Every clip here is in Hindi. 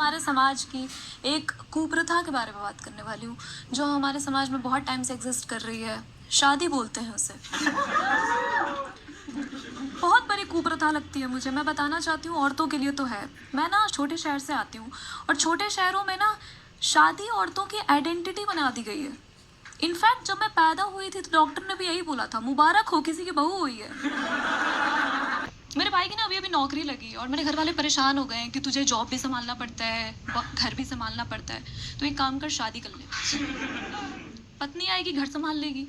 हमारे समाज की एक कुप्रथा के बारे में बात करने वाली हूँ, जो हमारे समाज में बहुत टाइम से एग्जिस्ट कर रही है। शादी बोलते हैं उसे। बहुत बड़ी कुप्रथा लगती है मुझे। मैं बताना चाहती हूँ, औरतों के लिए तो है। मैं ना छोटे शहर से आती हूँ और छोटे शहरों में ना शादी औरतों की आइडेंटिटी बना दी गई है। इनफैक्ट जब मैं पैदा हुई थी तो डॉक्टर ने भी यही बोला था, मुबारक हो किसी की बहू हुई है। मेरे भाई की ना अभी अभी नौकरी लगी और मेरे घर वाले परेशान हो गए हैं कि तुझे जॉब भी संभालना पड़ता है, घर भी संभालना पड़ता है, तो एक काम कर, शादी कर ले, पत्नी आएगी घर संभाल लेगी।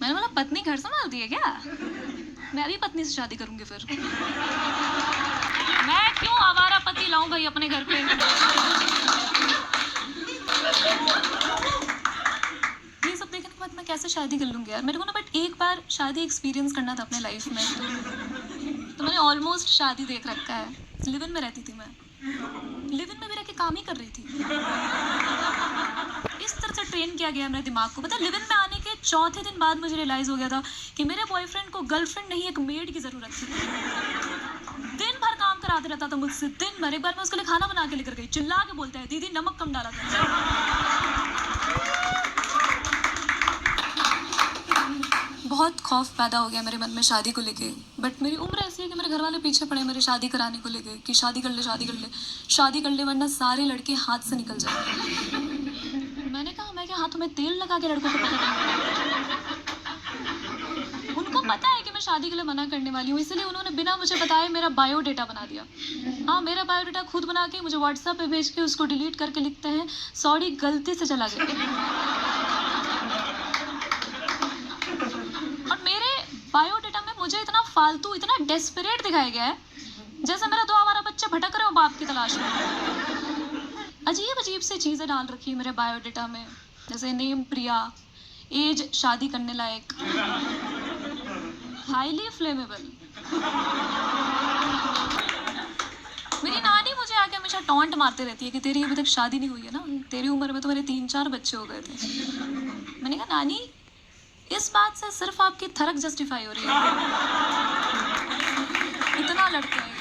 मैंने बोला पत्नी घर संभालती है क्या? मैं भी पत्नी से शादी करूंगी फिर। मैं क्यों आवारा पति लाऊं भाई अपने घर पे? ये सब देखने के बाद मैं कैसे शादी कर लूंगी यार? मेरे को ना बट एक बार शादी एक्सपीरियंस करना था अपने लाइफ में, तो मैंने ऑलमोस्ट शादी देख रखा है। लिव इन में रहती थी मैं, लिव इन में भी रह के काम ही कर रही थी। इस तरह से ट्रेन किया गया मेरे दिमाग को। पता, लिव इन में आने के चौथे दिन बाद मुझे रियलाइज हो गया था कि मेरे बॉयफ्रेंड को गर्लफ्रेंड नहीं एक मेड की जरूरत थी। दिन भर काम कराते रहता था मुझसे, दिन भर। एक बार मैं उसके लिए खाना बना के लेकर गई, चिल्ला के बोलता है, दीदी नमक कम डाला था। बहुत खौफ पैदा हो गया मेरे मन में शादी को लेके। बट मेरी उम्र ऐसी है कि मेरे घर वाले पीछे पड़े मेरे शादी कराने को लेके कि शादी कर ले, शादी कर ले, शादी कर ले, वरना सारे लड़के हाथ से निकल जाए। मैंने कहा मैं क्या हाथों में तेल लगा के लड़कों को पता करूं? उनको पता है कि मैं शादी के लिए मना करने वाली हूँ, इसलिए उन्होंने बिना मुझे बताए मेरा बायोडेटा बना दिया। हाँ, मेरा बायोडेटा खुद बना के मुझे व्हाट्सएप पे भेज के उसको डिलीट करके लिखते हैं, सॉरी गलती से चला गया। और मेरे बायोडेटा में मुझे इतना फालतू, इतना डेस्परेट दिखाया गया है, जैसे मेरा 2 आवारा बच्चे भटक रहे हो बाप की तलाश में। अजीब अजीब सी चीज़ें डाल रखी है मेरे बायोडेटा में, जैसे नेम प्रिया, एज शादी करने लायक, हाईली फ्लेमेबल। मेरी नानी मुझे आके हमेशा टॉन्ट मारते रहती है कि तेरी अभी तक शादी नहीं हुई है ना, तेरी उम्र में तो मेरे 3-4 बच्चे हो गए थे। मैंने कहा नानी, इस बात से सिर्फ आपकी थरक जस्टिफाई हो रही है। इतना लड़ते हैं।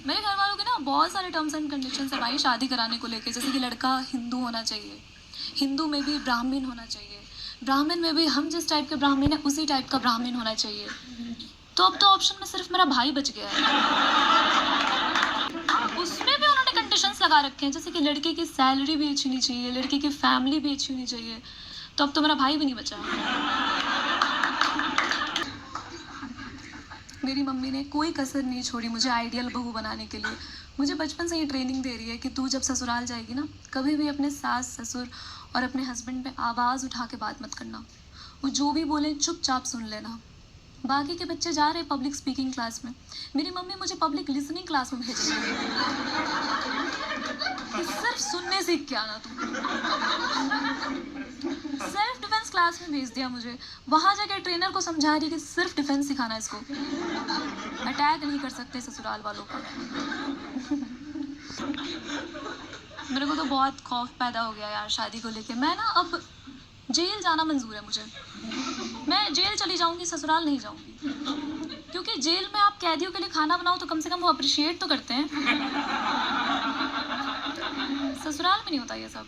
मेरे घर वालों के ना बहुत सारे टर्म्स एंड कंडीशंस है भाई शादी कराने को लेके, जैसे कि लड़का हिंदू होना चाहिए, हिंदू में भी ब्राह्मण होना चाहिए, ब्राह्मण में भी हम जिस टाइप के ब्राह्मण है उसी टाइप का ब्राह्मण होना चाहिए। तो अब तो ऑप्शन में सिर्फ मेरा भाई बच गया है। उसमें भी उन्होंने कंडीशंस लगा रखे हैं, जैसे कि लड़के की सैलरी भी अच्छी होनी चाहिए, लड़के की फैमिली भी अच्छी होनी चाहिए। तो अब तो मेरा भाई भी नहीं बचा। मेरी मम्मी ने कोई कसर नहीं छोड़ी मुझे आइडियल बहू बनाने के लिए। मुझे बचपन से ही ट्रेनिंग दे रही है कि तू जब ससुराल जाएगी ना, कभी भी अपने सास ससुर और अपने हस्बैंड पे आवाज़ उठा के बात मत करना। वो जो भी बोले चुपचाप सुन लेना। बाकी के बच्चे जा रहे पब्लिक स्पीकिंग क्लास में, मेरी मम्मी मुझे पब्लिक लिसनिंग क्लास में भेज रही है। सिर्फ सुनने सीख के आना तू। सेल्फ डिफेंस क्लास में भेज दिया मुझे, वहां जाकर ट्रेनर को समझा रही कि सिर्फ डिफेंस सिखाना इसको, अटैक नहीं कर सकते ससुराल वालों पर। मेरे को तो बहुत खौफ पैदा हो गया यार शादी को लेके। मैं ना अब जेल जाना मंजूर है मुझे। मैं जेल चली जाऊंगी, ससुराल नहीं जाऊंगी, क्योंकि जेल में आप कैदियों के लिए खाना बनाओ तो कम से कम वो अप्रिशिएट तो करते हैं। ससुराल में नहीं होता ये सब।